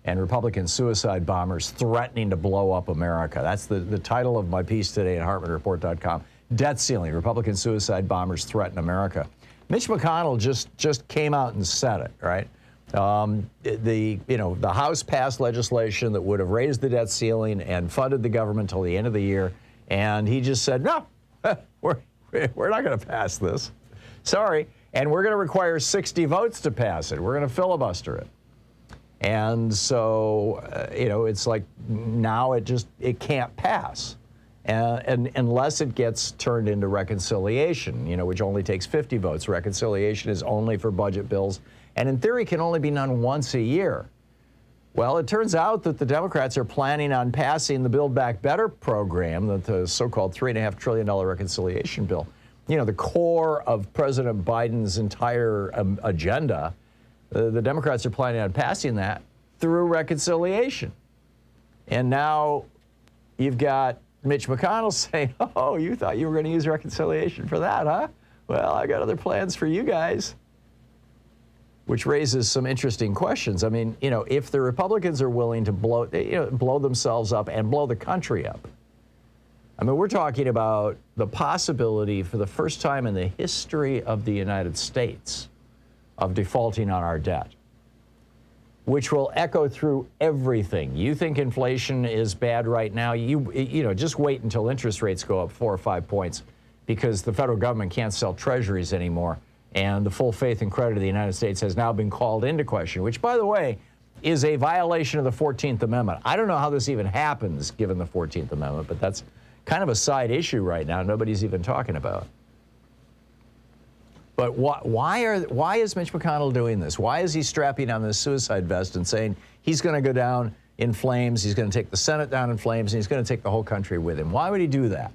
and Republican suicide bombers threatening to blow up America. That's the title of my piece today at HartmannReport.com. Debt ceiling, Republican suicide bombers threaten America. Mitch McConnell just came out and said it, right? The House passed legislation that would have raised the debt ceiling and funded the government till the end of the year, and he just said, no, we're not going to pass this. Sorry, and we're going to require 60 votes to pass it. We're going to filibuster it. And so, it's like now it can't pass. And unless it gets turned into reconciliation, which only takes 50 votes. Reconciliation is only for budget bills, and in theory can only be done once a year. Well, it turns out that the Democrats are planning on passing the Build Back Better program, the so-called $3.5 trillion reconciliation bill. The core of President Biden's entire agenda. The Democrats are planning on passing that through reconciliation. And now you've got Mitch McConnell saying, oh, you thought you were going to use reconciliation for that, huh? Well, I got other plans for you guys. Which raises some interesting questions. I mean, if the Republicans are willing to blow themselves up and blow the country up, I mean, we're talking about the possibility for the first time in the history of the United States of defaulting on our debt, which will echo through everything. You think inflation is bad right now? Just wait until interest rates go up 4 or 5 points, because the federal government can't sell treasuries anymore, and the full faith and credit of the United States has now been called into question, which, by the way, is a violation of the 14th Amendment. I don't know how this even happens given the 14th Amendment, but that's kind of a side issue right now nobody's even talking about. But why is Mitch McConnell doing this? Why is he strapping on this suicide vest and saying he's going to go down in flames, he's going to take the Senate down in flames, and he's going to take the whole country with him? Why would he do that?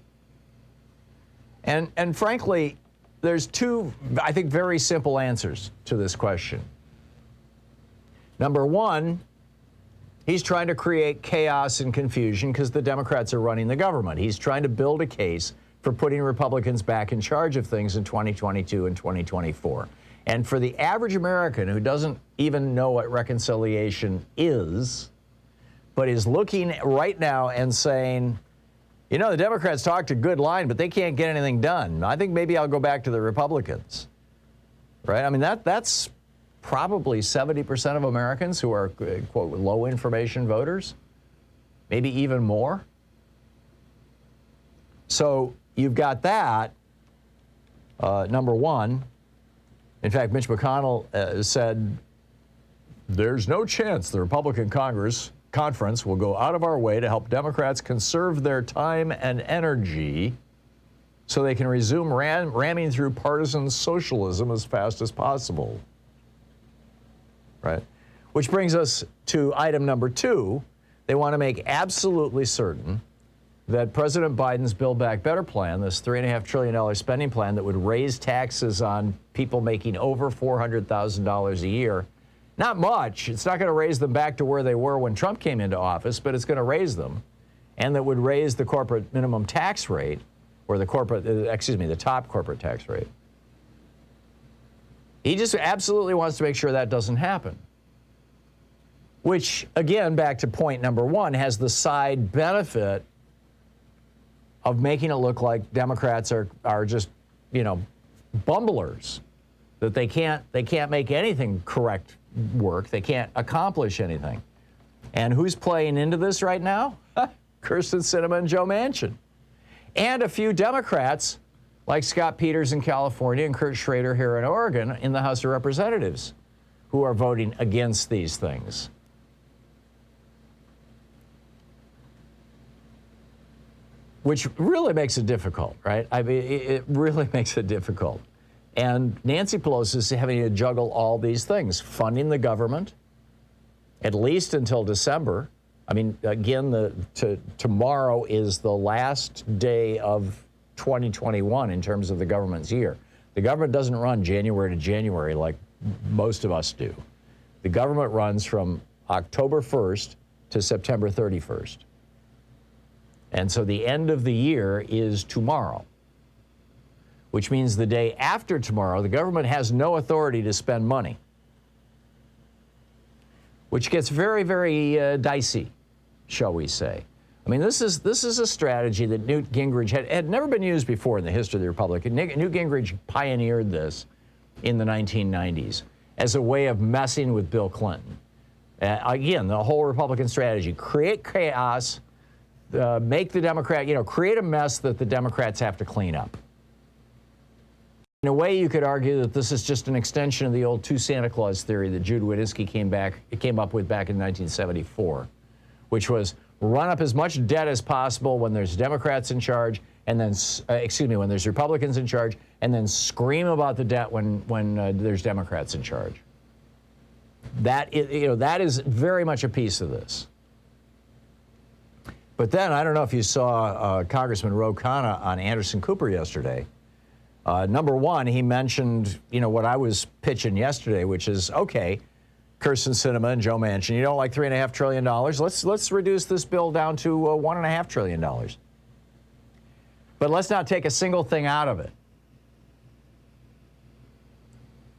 And frankly, there's two, I think, very simple answers to this question. Number one, he's trying to create chaos and confusion because the Democrats are running the government. He's trying to build a case for putting Republicans back in charge of things in 2022 and 2024. And for the average American who doesn't even know what reconciliation is, but is looking right now and saying, the Democrats talked a good line, but they can't get anything done. I think maybe I'll go back to the Republicans, right? I mean, that's probably 70% of Americans who are, quote, low information voters, maybe even more. So you've got that, number one. In fact, Mitch McConnell said, there's no chance the Republican Conference will go out of our way to help Democrats conserve their time and energy so they can resume ramming through partisan socialism as fast as possible. Right? Which brings us to item number two. They want to make absolutely certain that President Biden's Build Back Better plan, this $3.5 trillion spending plan that would raise taxes on people making over $400,000 a year, not much. It's not going to raise them back to where they were when Trump came into office, but it's going to raise them, and that would raise the corporate minimum tax rate, or the top corporate tax rate. He just absolutely wants to make sure that doesn't happen. Which, again, back to point number one, has the side benefit of making it look like Democrats are just, bumblers, that they can't make anything correct work. They can't accomplish anything. And who's playing into this right now? Kyrsten Sinema and Joe Manchin. And a few Democrats like Scott Peters in California and Kurt Schrader here in Oregon in the House of Representatives who are voting against these things. Which really makes it difficult, right? I mean, it really makes it difficult. And Nancy Pelosi is having to juggle all these things, funding the government, at least until December. I mean, again, tomorrow is the last day of 2021 in terms of the government's year. The government doesn't run January to January like most of us do. The government runs from October 1st to September 31st. And so the end of the year is tomorrow, which means the day after tomorrow, the government has no authority to spend money. which gets very, very dicey, shall we say. I mean, this is a strategy that Newt Gingrich had never been used before in the history of the Republic. Newt Gingrich pioneered this in the 1990s as a way of messing with Bill Clinton. Again, the whole Republican strategy: create chaos, make the Democrat, create a mess that the Democrats have to clean up. In a way, you could argue that this is just an extension of the old two Santa Claus theory that Jude Winiski came up with back in 1974, which was run up as much debt as possible when there's Democrats in charge, and then, when there's Republicans in charge, and then scream about the debt when there's Democrats in charge. That is very much a piece of this. But then, I don't know if you saw Congressman Ro Khanna on Anderson Cooper yesterday. Number one, he mentioned, what I was pitching yesterday, which is, okay, Kyrsten Sinema and Joe Manchin, you don't like $3.5 trillion? Let's reduce this bill down to $1.5 trillion. But let's not take a single thing out of it.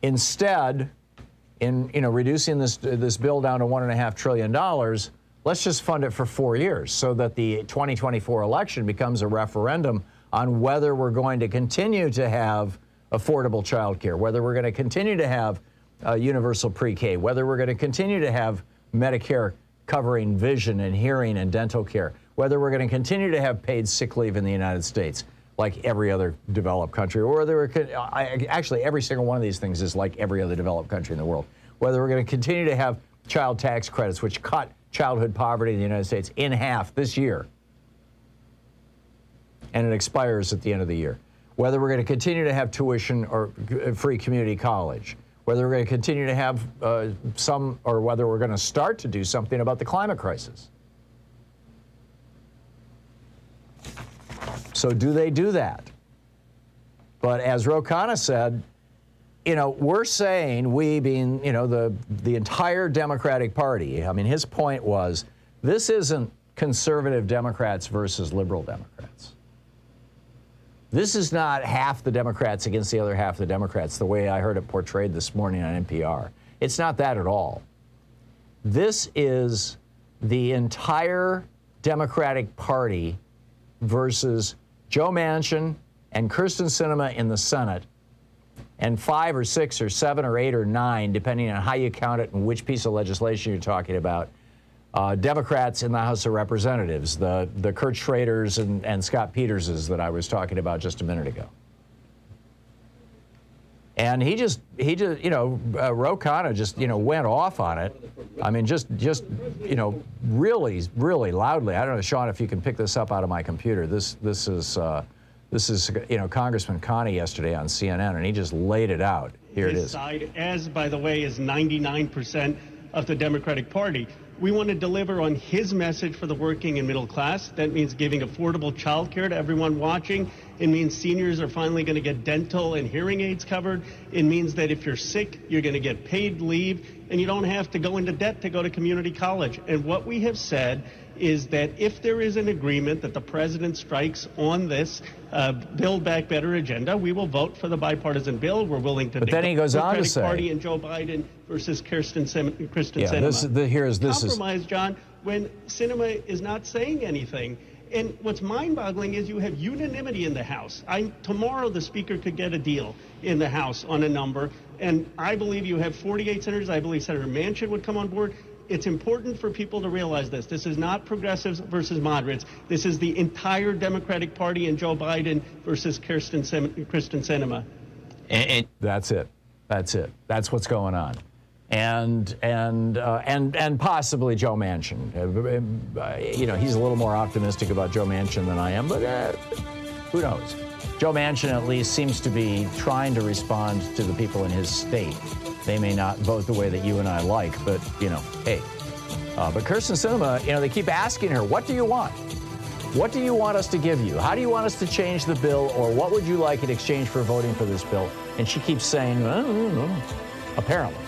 Instead, in reducing this bill down to $1.5 trillion, let's just fund it for 4 years so that the 2024 election becomes a referendum on whether we're going to continue to have affordable child care, whether we're going to continue to have universal pre-K, whether we're going to continue to have Medicare covering vision and hearing and dental care, whether we're going to continue to have paid sick leave in the United States like every other developed country, or whether actually every single one of these things is like every other developed country in the world, whether we're going to continue to have child tax credits, which cut childhood poverty in the United States in half this year, and it expires at the end of the year, whether we're going to continue to have tuition or free community college, whether we're going to continue to have or whether we're going to start to do something about the climate crisis. So do they do that? But as Ro Khanna said, we're saying, we being, the entire Democratic Party, I mean, his point was, this isn't conservative Democrats versus liberal Democrats. This is not half the Democrats against the other half of the Democrats, the way I heard it portrayed this morning on NPR. It's not that at all. This is the entire Democratic Party versus Joe Manchin and Kyrsten Sinema in the Senate, and 5 or 6 or 7 or 8 or 9, depending on how you count it and which piece of legislation you're talking about, Democrats in the House of Representatives, the Kurt Schraders and Scott Peterses that I was talking about just a minute ago. And he just Ro Khanna just, went off on it. I mean, just really, really loudly. I don't know, Sean, if you can pick this up out of my computer. This is Congressman Khanna yesterday on CNN, and he just laid it out. Here it is. His side, as by the way, is 99% of the Democratic Party. We want to deliver on his message for the working and middle class. That means giving affordable child care to everyone watching. It means seniors are finally going to get dental and hearing aids covered. It means that if you're sick, you're going to get paid leave, and you don't have to go into debt to go to community college. And what we have said is that if there is an agreement that the president strikes on this Build Back Better agenda, we will vote for the bipartisan bill. We're willing to. But then he goes on to say, Party and Joe Biden versus Kyrsten Sinema. Here's this compromise, John, when Sinema is not saying anything. And what's mind-boggling is you have unanimity in the House. Tomorrow the Speaker could get a deal in the House on a number, and I believe you have 48 senators. I believe Senator Manchin would come on board. It's important for people to realize this. This is not progressives versus moderates. This is the entire Democratic Party and Joe Biden versus Kyrsten Sinema. And that's it. That's it. That's what's going on. And possibly Joe Manchin. He's a little more optimistic about Joe Manchin than I am, but who knows? Joe Manchin at least seems to be trying to respond to the people in his state. They may not vote the way that you and I like, but, hey. But Kyrsten Sinema, they keep asking her, what do you want? What do you want us to give you? How do you want us to change the bill, or what would you like in exchange for voting for this bill? And she keeps saying, apparently.